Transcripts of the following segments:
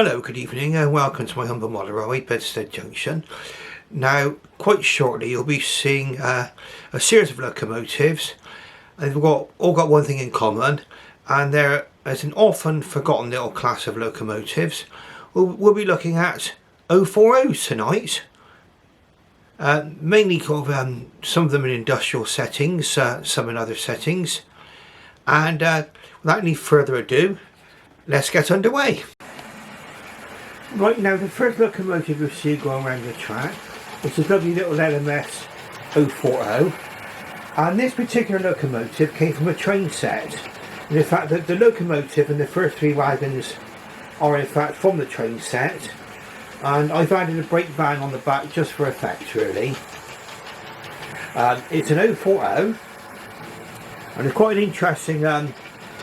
Hello, good evening and welcome to my humble model railway, Bedstead Junction. Now, quite shortly you'll be seeing a series of locomotives. They've all got one thing in common, and there is an often forgotten little class of locomotives. We'll be looking at 040s tonight. Mainly some of them in industrial settings, some in other settings. And without any further ado, let's get underway. Right, now the first locomotive you'll see going around the track is a lovely little LMS 040, and this particular locomotive came from a train set. And in fact the locomotive and the first three wagons are in fact from the train set, and I've added a brake van on the back just for effect really. It's an 040, and there's quite an interesting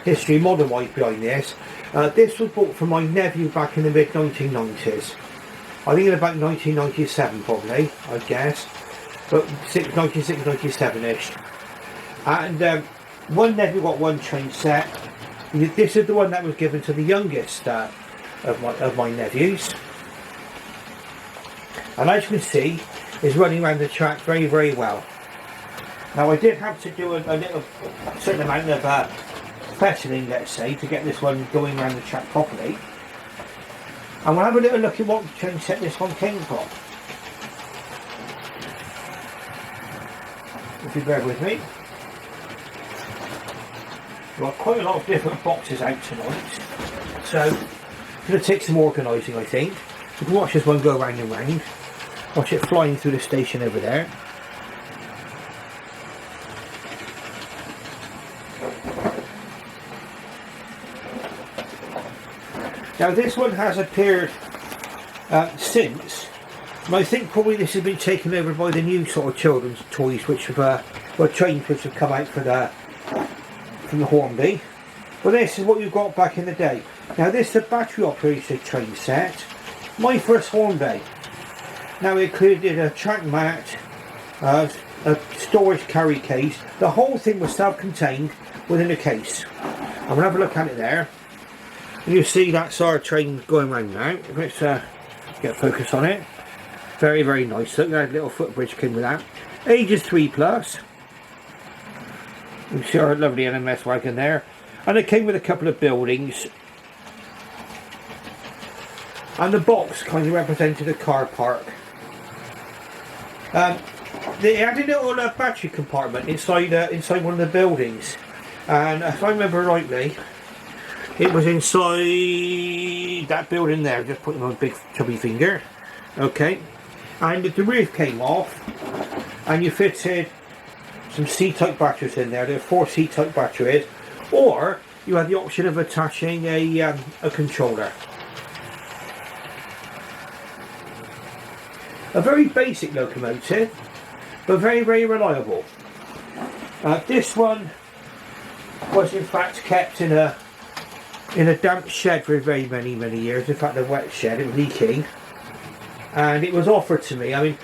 history model-wise behind this. This was bought from my nephew back in the mid-1990s. I think in about 1997 probably, I guess. But 1996-97ish. And one nephew got one train set. This is the one that was given to the youngest of my nephews. And as you can see, it's running around the track very, very well. Now I did have to do a little certain amount of fettling, let's say, to get this one going around the track properly. And we'll have a little look at what train set this one came from. If you bear with me. We've got quite a lot of different boxes out tonight, so it's going to take some organising, I think. You can watch this one go round and round. Watch it flying through the station over there. Now this one has appeared since, and I think probably this has been taken over by the new sort of children's toys, which have trains which have come out from the Hornby. But this is what you've got back in the day. Now this is a battery operated train set. My first Hornby. Now it included a track mat, a storage carry case. The whole thing was self-contained within a case. I'm going to have a look at it there. You see that's our train going round now. Let's get focus on it. Very, very nice. Look, that little footbridge came with that. Ages 3+. You see our lovely LMS wagon there. And it came with a couple of buildings. And the box kind of represented a car park. They had a little battery compartment inside one of the buildings. And if I remember rightly, it was inside that building there. Just putting on a big chubby finger. Okay. And the roof came off, and you fitted some C-type batteries in there. There are 4 C-type batteries, or you had the option of attaching a controller. A very basic locomotive, but very, very reliable. This one was in fact kept in a damp shed for very many years. In fact, a wet shed. It was leaking, and it was offered to me. I mean,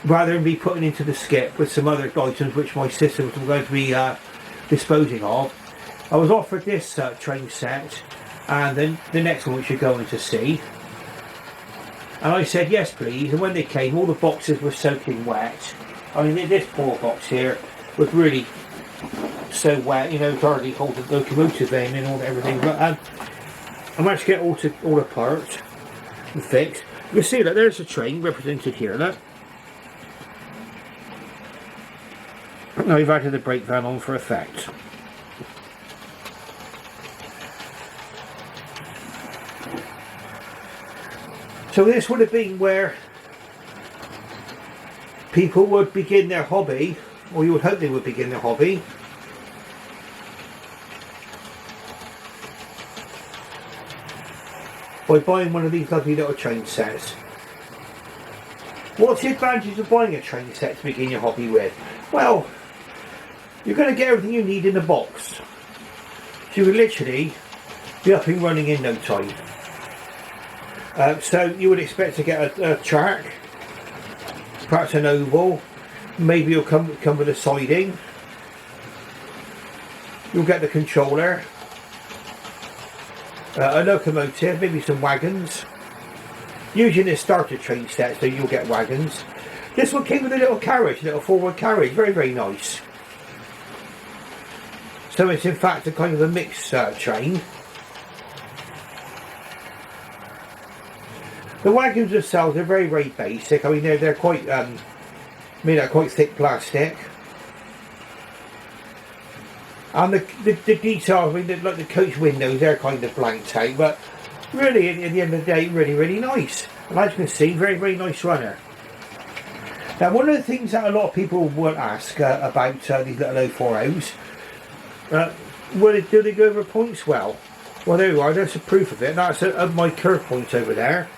rather than be putting into the skip with some other items which my sister was going to be disposing of, I was offered this train set, and then the next one which you're going to see. And I said yes please, and when they came all the boxes were soaking wet. I mean, this poor box here was really so wet, you know, hardly hold the locomotive in and everything. But I managed to get all apart and fixed. You can see that there's a train represented here. Look. Now we've added the brake van on for effect. So this would have been where people would begin their hobby, or you would hope they would begin their hobby, by buying one of these lovely little train sets. What's the advantage of buying a train set to begin your hobby with? Well, you're going to get everything you need in the box. So you will literally be up and running in no time. So you would expect to get a track, perhaps an oval, maybe you'll come with a siding. You'll get the controller, a locomotive, maybe some wagons. Usually in starter train sets, so you'll get wagons. This one came with a little carriage, a little forward carriage, very, very nice. So it's in fact a kind of a mixed train. The wagons themselves are very, very basic. I mean, they're quite made out of quite thick plastic. And the details, I mean, like the coach windows, they're kind of blanked out, but really, at the end of the day, really, really nice. And as you can see, very, very nice runner. Now, one of the things that a lot of people will ask about these little 040s, do they go over points well? Well, there you are, there's a proof of it. That's my curve point over there.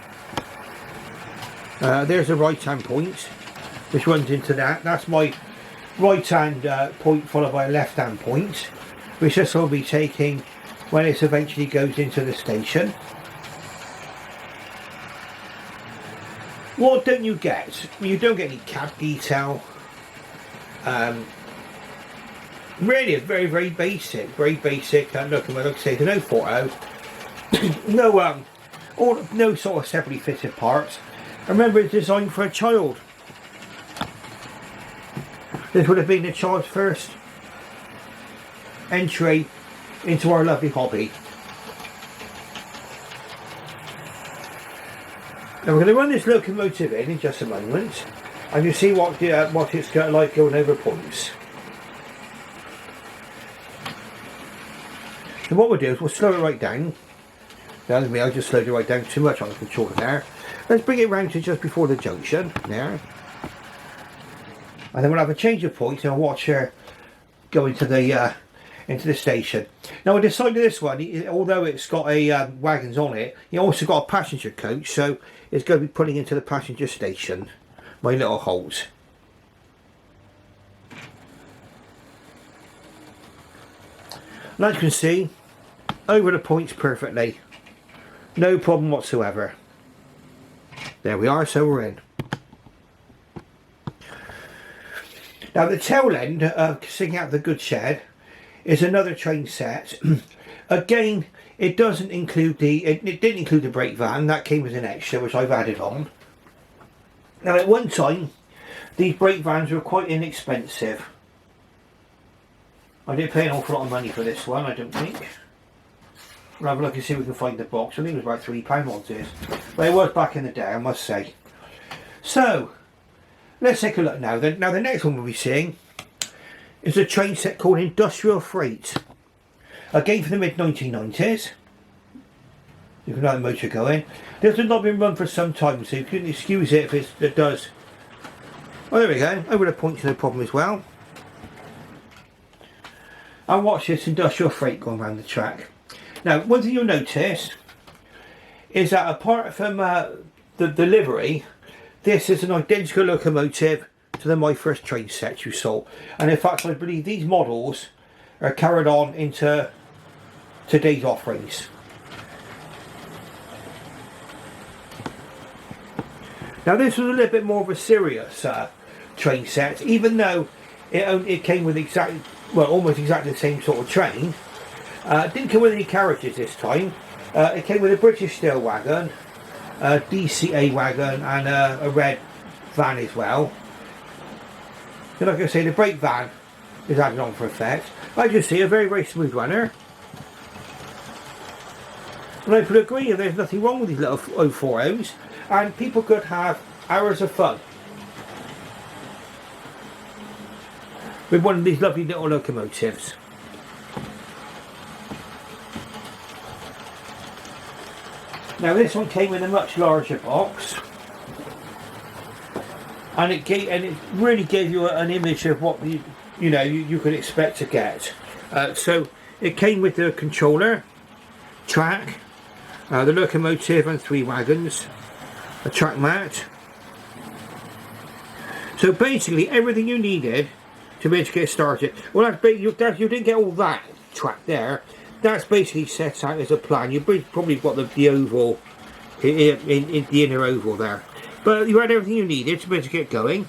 There's a right-hand point, which runs into that. That's my right-hand point followed by a left-hand point, which this will be taking when it eventually goes into the station. What don't you get? You don't get any cab detail. Really, it's very, very basic. Very basic. Look, like I say, the 040. No sort of separately fitted parts. Remember, it's designed for a child. This would have been the child's first entry into our lovely hobby. Now we're going to run this locomotive in just a moment, and you'll see what it's got like going over points. And what we'll do is we'll slow it right down. Now, I just slowed it right down too much on the controller there. Let's bring it round to just before the junction there. And then we'll have a change of points and I'll watch her go into the station. Now, I decided this one, although it's got a wagons on it, you also got a passenger coach, so it's going to be pulling into the passenger station. My little holes. And as you can see, over the points perfectly. No problem whatsoever. There we are, so we're in. Now the tail end of sticking out the goods shed is another train set. Again, it doesn't include it didn't include the brake van. That came as an extra, which I've added on. Now at one time, these brake vans were quite inexpensive. I didn't pay an awful lot of money for this one, I don't think. We'll have a look and see if we can find the box. I think it was about £3 odds is. But it was back in the day, I must say. So, let's take a look now. Now the next one we'll be seeing is a train set called Industrial Freight. Again for the mid-1990s. You can let the motor go in. This has not been run for some time, so you can excuse it if it does. Oh, there we go. Over the points, no problem as well. And watch this Industrial Freight going around the track. Now, one thing you'll notice is that apart from the livery, this is an identical locomotive to my first train set you saw. And in fact, I believe these models are carried on into today's offerings. Now, this was a little bit more of a serious train set, even though it came with almost exactly the same sort of train. It didn't come with any carriages this time. It came with a British Steel wagon, a DCA wagon, and a red van as well. So like I say, the brake van is added on for effect. As you see, a very, very smooth runner. And I could agree, there's nothing wrong with these little 040s, and people could have hours of fun with one of these lovely little locomotives. Now this one came in a much larger box, and it really gave you an image of what you could expect to get. So it came with the controller, track, the locomotive and 3 wagons, a track mat. So basically everything you needed to be able to get started. Well, you didn't get all that track there. That's basically set out as a plan. You've probably got the oval in the inner oval there, but you had everything you needed to be able to get going.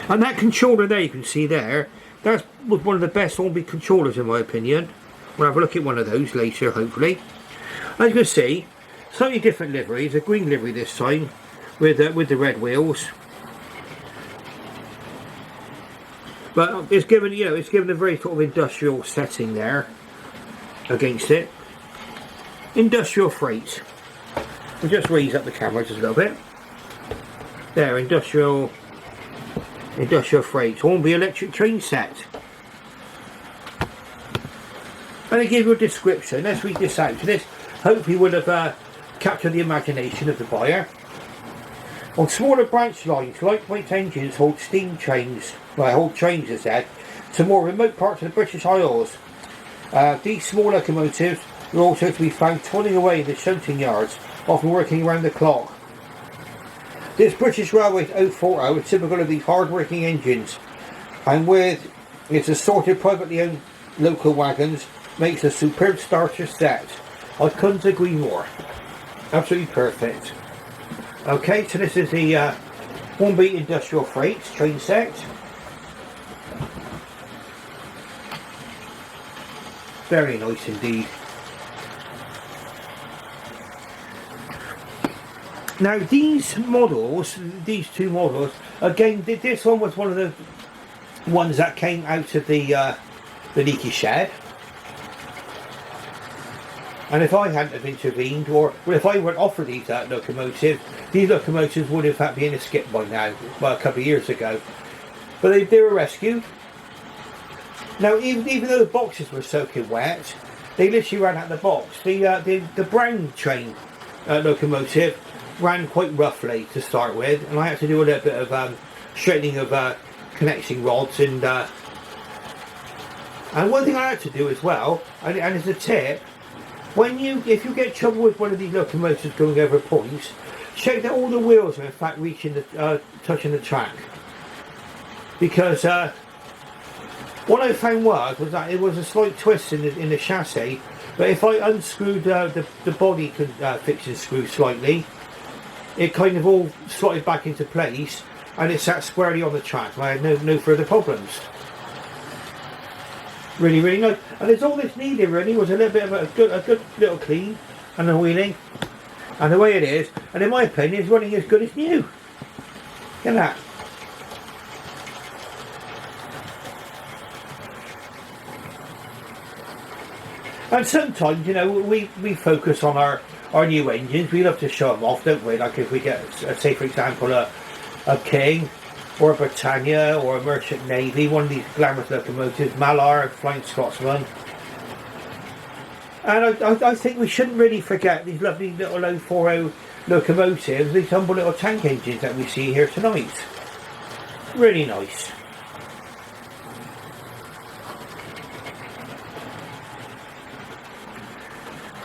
And that controller there, you can see there, that was one of the best Hornby controllers in my opinion. We'll have a look at one of those later, hopefully. As you can see, slightly different livery. It's a green livery this time, with the red wheels. But it's given, you know, it's given a very sort of industrial setting there against it. Industrial freight. We'll just raise up the camera just a little bit. There, industrial freight. Hornby electric train set. And I give you a description. Let's read this out. So this hopefully would have captured the imagination of the buyer. On smaller branch lines, lightweight engines hold steam trains, well, hold trains as said, to more remote parts of the British Isles. These small locomotives are also to be found toiling away in the shunting yards, often working around the clock. This British Railway 040 is typical of these hard-working engines, and with its assorted privately owned local wagons, makes a superb starter set. I couldn't agree more. Absolutely perfect. Okay, so this is the Hornby Industrial Freight train set. Very nice indeed. Now these models, these two models, again, this one was one of the ones that came out of the leaky shed. And if I hadn't have intervened, or well, if I weren't offered these locomotives would in fact be in a skip by now, well, a couple of years ago. But they were rescued. Now, even though the boxes were soaking wet, they literally ran out the box. The brown train locomotive ran quite roughly to start with, and I had to do a little bit of straightening of connecting rods and one thing I had to do as well, and as a tip. If you get trouble with one of these locomotives going over points, check that all the wheels are in fact reaching touching the track. Because what I found was that it was a slight twist in the chassis, but if I unscrewed the body fixing screw slightly, it kind of all slotted back into place, and it sat squarely on the track. I had no further problems. Really, really nice. And there's all this needed really was a little bit of a good little clean and a wheeling. And the way it is, and in my opinion, it's running as good as new. Look at that. And sometimes, you know, we focus on our new engines. We love to show them off, don't we? Like if we get, say for example, a King, or a Britannia, or a Merchant Navy, one of these glamorous locomotives, Malar, Flying Scotsman. And I think we shouldn't really forget these lovely little 040 locomotives, these humble little tank engines that we see here tonight. Really nice.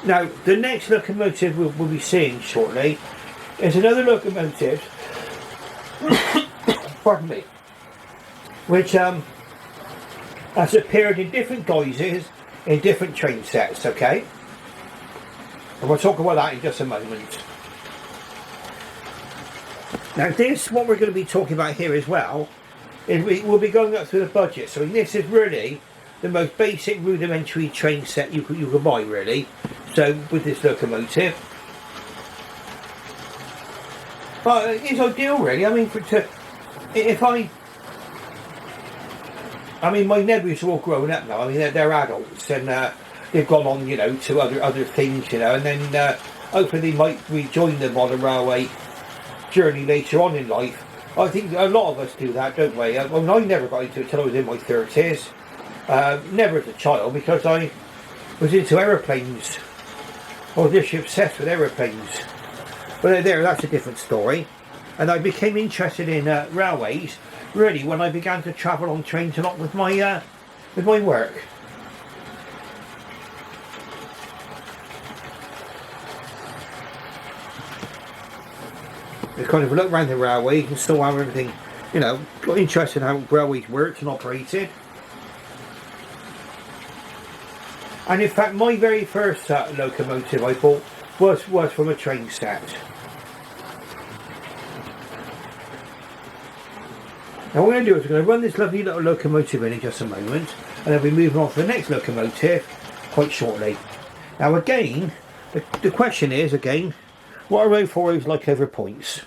Now, the next locomotive we'll be seeing shortly is another locomotive pardon me, which has appeared in different guises in different train sets, okay? And we'll talk about that in just a moment. Now what we're going to be talking about here as well, is we'll be going up through the budget. So this is really the most basic rudimentary train set you can buy really. So with this locomotive. But it's ideal really, I mean my nephews are all grown up now. I mean, they're adults and they've gone on, you know, to other things, you know, and then hopefully they might rejoin them on a railway journey later on in life. I think a lot of us do that, don't we? I never got into it until I was in my 30s. Never as a child, because I was into aeroplanes. I was literally obsessed with aeroplanes. But that's a different story. And I became interested in railways really when I began to travel on trains a lot with my work. Just kind of look around the railways and saw how everything, you know, got interested in how railways worked and operated. And in fact, my very first locomotive I bought was from a train set. Now what we're going to do is we're going to run this lovely little locomotive in just a moment, and then we'll be moving on to the next locomotive, quite shortly. Now again, the question is again, what are 040s like over points?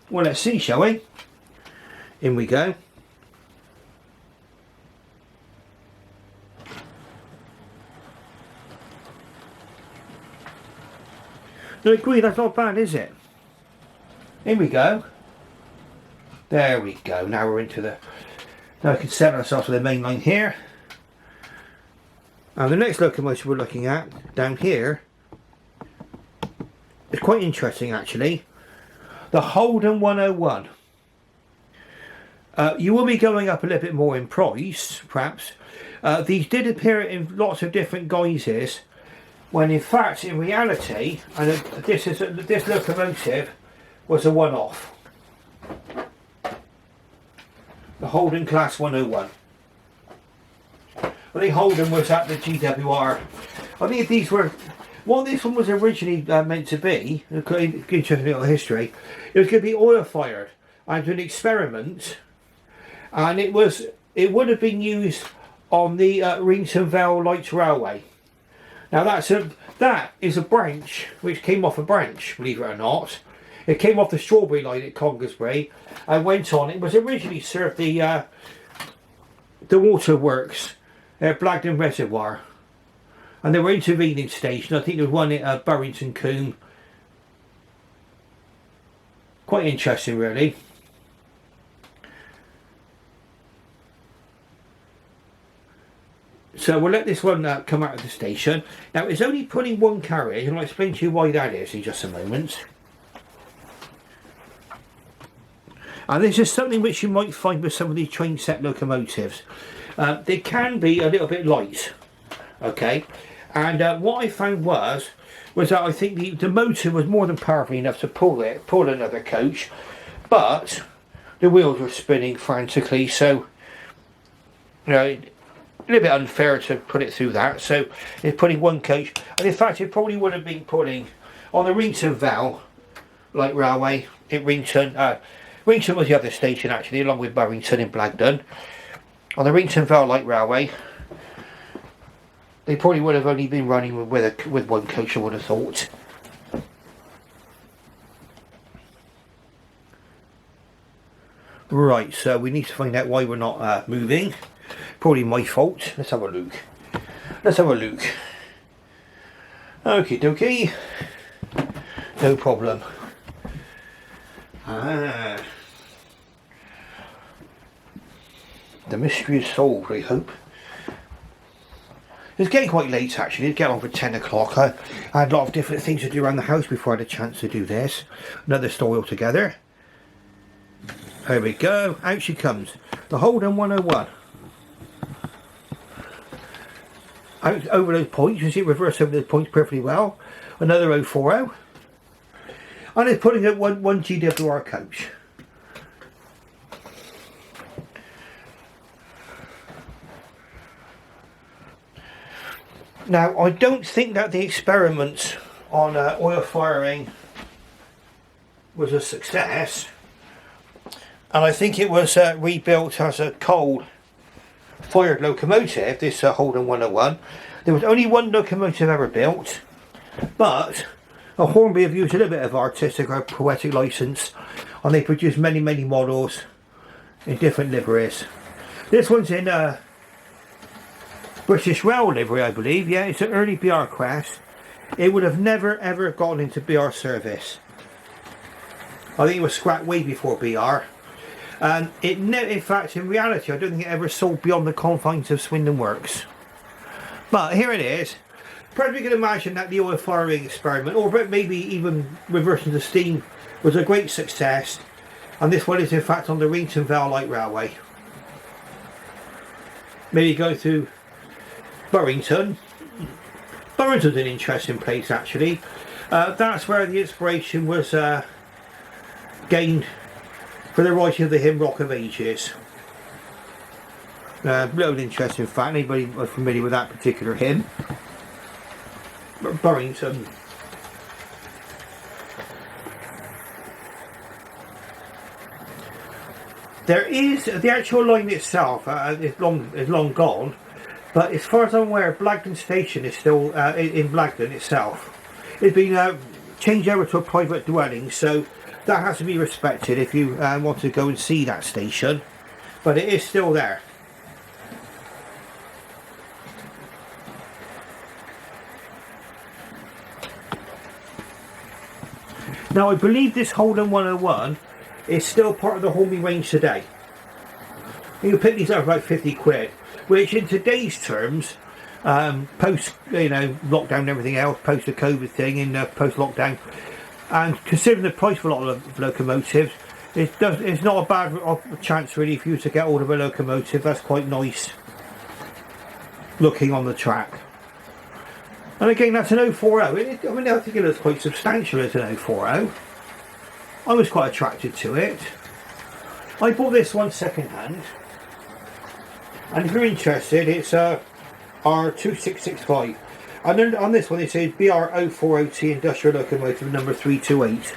Well, let's see, shall we? In we go. I agree, that's not bad, is it? In we go. There we go. Now we're into the... Now we can set ourselves to the main line here. And the next locomotive we're looking at, down here, is quite interesting actually. The Holden 101. You will be going up a little bit more in price, perhaps. These did appear in lots of different guises, when in fact, in reality, and this locomotive was a one-off. The Holden Class 101. I think Holden was at the GWR. I think these were... What this one was originally meant to be, interesting little history, it was going to be oil fired and an experiment, and it would have been used on the Rington Vale Light Railway. Now that is a branch which came off a branch, believe it or not. It came off the Strawberry line at Congersbury and went on. It was originally served the waterworks at Blagdon Reservoir, and there were intervening stations. I think there was one at Burrington Combe. Quite interesting, really. So we'll let this one come out of the station. Now it's only pulling one carriage, and I'll explain to you why that is in just a moment. And this is something which you might find with some of these train set locomotives. They can be a little bit light, okay? And what I found was that I think the motor was more than powerful enough to pull another coach, but the wheels were spinning frantically, so you know, a little bit unfair to put it through that. So it's putting one coach, and in fact it probably would have been pulling on the Rington Vale Light Railway at Rington. Rington was the other station actually, along with Burrington and Blagdon. On the Rington Vale Light Railway, they probably would have only been running with one coach, I would have thought. Right, so we need to find out why we're not moving. Probably my fault. Let's have a look. Let's have a look. Okie dokie. No problem. The mystery is solved, I hope. It's getting quite late actually. It's getting on for 10 o'clock. I had a lot of different things to do around the house before I had a chance to do this. Another story altogether. There we go. Out she comes. The Holden 101. Out over those points. You can see it reverse over those points perfectly well. Another 040. And it's putting out one GWR coach. Now, I don't think that the experiment on oil firing was a success, and I think it was rebuilt as a coal-fired locomotive, this Holden 101. There was only one locomotive ever built, but Hornby have used a little bit of artistic or poetic license, and they produced many models in different liveries. This one's in British Rail livery, I believe. Yeah, it's an early BR crest. It would have never ever gone into BR service. I think it was scrapped way before BR. And in fact, in reality, I don't think it ever sold beyond the confines of Swindon Works. But here it is. Perhaps we can imagine that the oil firing experiment, or maybe even reversing the steam, was a great success. And this one is in fact on the Rington Vale Light Railway. Maybe go through Burrington. Burrington's an interesting place actually. That's where the inspiration was gained for the writing of the hymn Rock of Ages. Little interesting fact, anybody familiar with that particular hymn? Burrington. There is the actual line itself is long gone, But as far as I'm aware, Blagden Station is still in Blagden itself. It's been changed over to a private dwelling, so that has to be respected if you want to go and see that station. But it is still there. Now I believe this Holden 101 is still part of the Hornby range today. You can pick these up for about 50 quid, which in today's terms, post lockdown and everything else, post the COVID thing in post lockdown, and considering the price for a lot of locomotives, it's not a bad chance really for you to get hold of a locomotive that's quite nice looking on the track. And again, that's an 040. I mean, I think it looks quite substantial as an 040. I was quite attracted to it. I bought this one second hand, and if you're interested, it's R2665, and then on this one it says BR040T industrial locomotive number 328.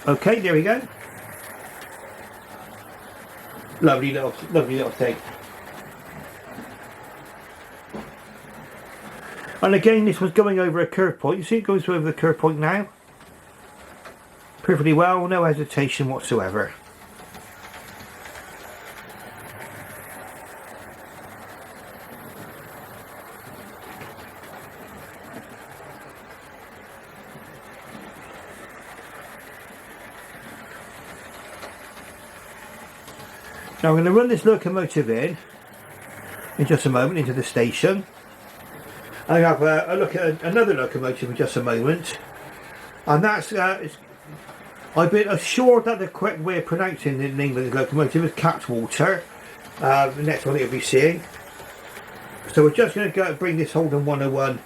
Okay, there we go. Lovely little thing. And again, this was going over a curve point. You see it goes over the curve point now. Perfectly well, no hesitation whatsoever. Now I'm going to run this locomotive in just a moment into the station. I have a look at another locomotive in just a moment, and that's I've been assured that the correct way of pronouncing the name of the locomotive is Catwater. The next one you'll be seeing. So we're just going to go bring this Holden 101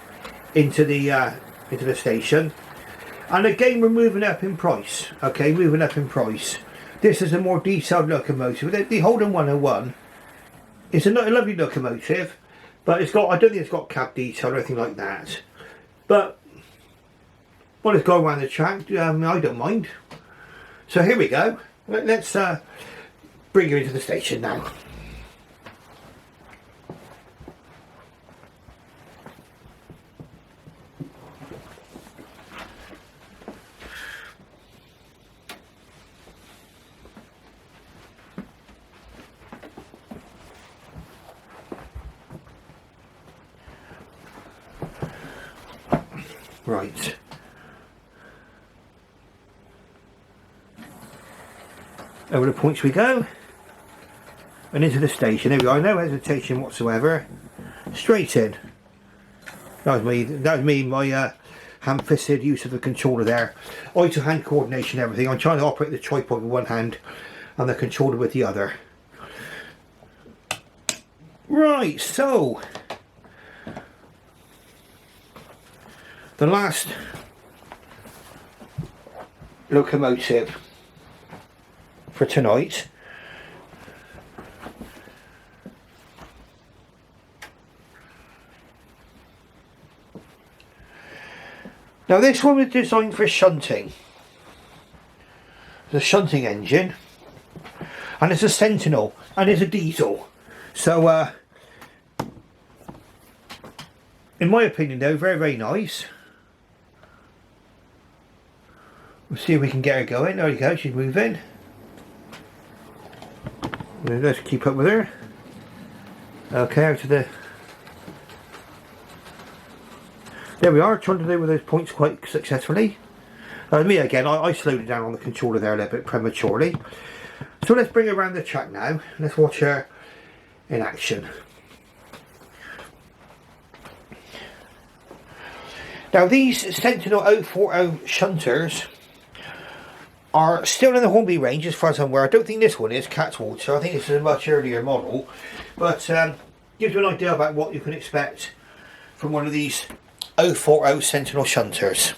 into the station, and again we're moving up in price. Okay, moving up in price. This is a more detailed locomotive. The Holden 101 is a lovely locomotive. But I don't think it's got cab detail or anything like that. But well, let's go around the track. I don't mind. So here we go. Let's bring you into the station now. Right. Over the points we go. And into the station. There we are, no hesitation whatsoever. Straight in. That was me, my ham-fisted use of the controller there. Eye to hand coordination, everything. I'm trying to operate the tripod with one hand and the controller with the other. Right, so the last locomotive for tonight now this one was designed for shunting. The shunting engine, and it's a Sentinel and it's a diesel, so in my opinion though, very, very nice. We'll see if we can get her going. There we go, she's moving. Let's keep up with her. Okay, out to the... There we are, trying to do with those points quite successfully. Me again, I slowed it down on the controller there a little bit prematurely. So let's bring her around the track now. Let's watch her in action. Now these Sentinel 040 shunters are still in the Hornby range as far as I'm aware. I don't think this one is Catwater. I think this is a much earlier model, but gives you an idea about what you can expect from one of these 040 Sentinel shunters.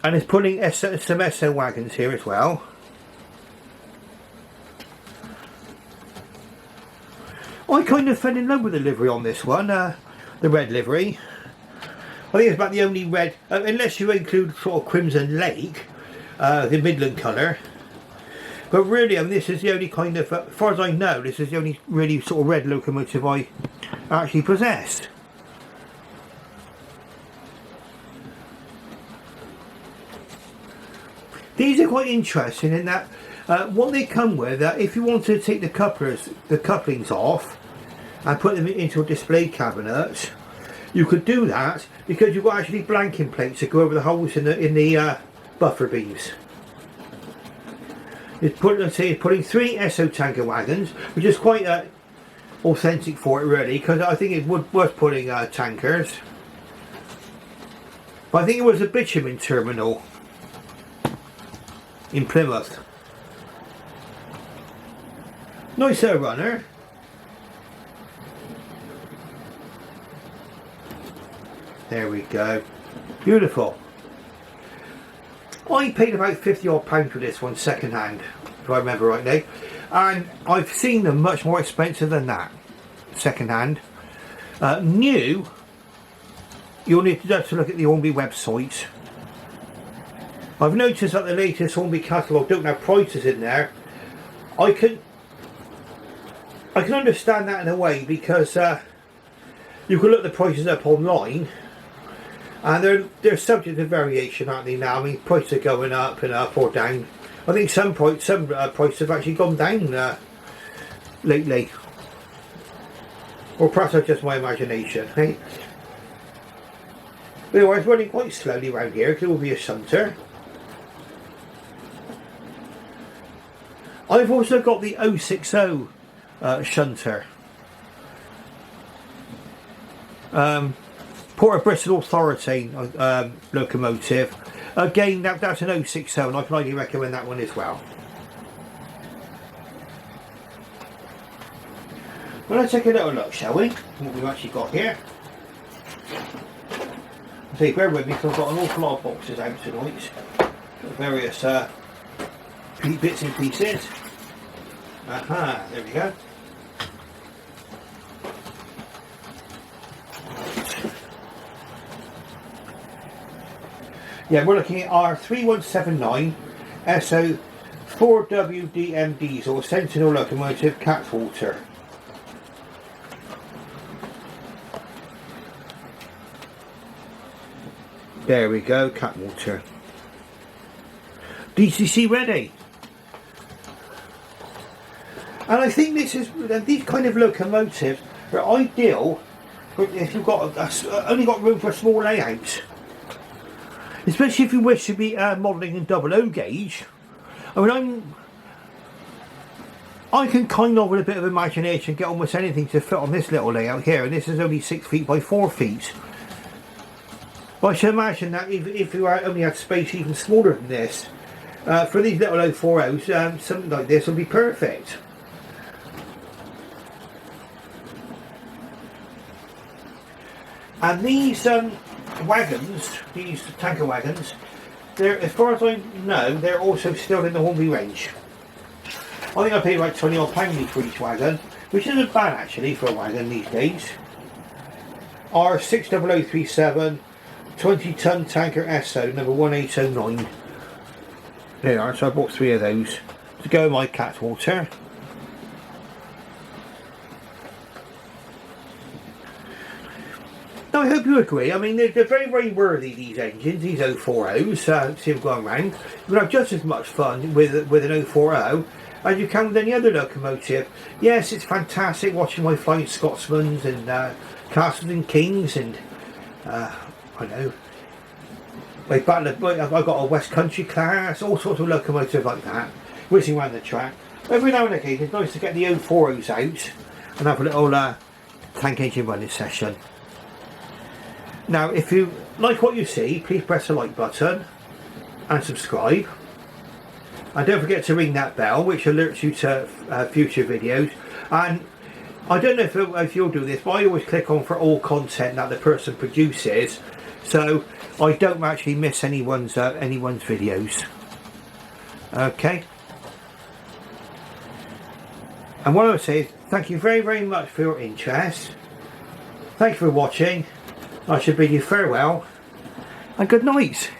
And it's pulling some SO wagons here as well. I kind of fell in love with the livery on this one, the red livery. I think it's about the only red, unless you include sort of Crimson Lake, the Midland colour. But really, I mean, this is the only kind of, as far as I know, this is the only really sort of red locomotive I actually possessed. These are quite interesting in that what they come with, if you want to take the couplings off and put them into a display cabinet, you could do that because you've got actually blanking plates that go over the holes in the buffer beams. It's putting 3 SO tanker wagons, which is quite authentic for it really, because I think it was putting tankers. But I think it was a bitumen terminal in Plymouth. Nice runner. There we go. Beautiful. I paid about £50 odd for this one second hand, if I remember rightly, and I've seen them much more expensive than that second hand. New, you'll need to just look at the Hornby website. I've noticed that the latest Hornby catalogue don't have prices in there. I can understand that in a way, because you can look the prices up online, and they're subject to variation, aren't they now? I mean, prices are going up and up or down. I think some prices have actually gone down lately. Or perhaps that's just my imagination, hey? But anyway, it's running quite slowly around here because it will be a shunter. I've also got the 060 shunter. Port of Bristol Authority locomotive. Again, that's an 060, and I can highly recommend that one as well. Well, let's take a little look, shall we? What we've actually got here. See, bear with me, because I've got an awful lot of boxes out tonight. Various bits and pieces. Aha, there we go. Yeah, we're looking at our 3179 SO 4WDM diesel Sentinel locomotive Catwater. There we go, Catwater. DCC ready. And I think these kind of locomotives are ideal if you've got only got room for a small layout. Especially if you wish to be modelling in 00 gauge. I mean, I can kind of, with a bit of imagination, get almost anything to fit on this little layout here, and this is only 6 feet by 4 feet. But I should imagine that if you only had space even smaller than this, for these little 040s, something like this would be perfect. And these wagons, these tanker wagons, they're, as far as I know, they're also still in the Hornby range. I think I paid about £20 odd for each wagon, which isn't bad actually for a wagon these days. Our 60037 20-ton tanker SO number 1809. There they are, so I bought 3 of those to go in my Catwater. Now, I hope you agree. I mean, they're very, very worthy, these engines, these 040s. See them going around. You can have just as much fun with an 040 as you can with any other locomotive. Yes, it's fantastic watching my Flying Scotsmans and Castles and Kings and I know. I've got a West Country class, all sorts of locomotives like that, whizzing around the track. Every now and again, it's nice to get the 040s out and have a little tank engine running session. Now, if you like what you see, please press the like button and subscribe. And don't forget to ring that bell, which alerts you to future videos. And I don't know if you'll do this, but I always click on for all content that the person produces, so I don't actually miss anyone's videos. Okay. And what I would say is thank you very, very much for your interest. Thank you for watching. I should bid you farewell and good night.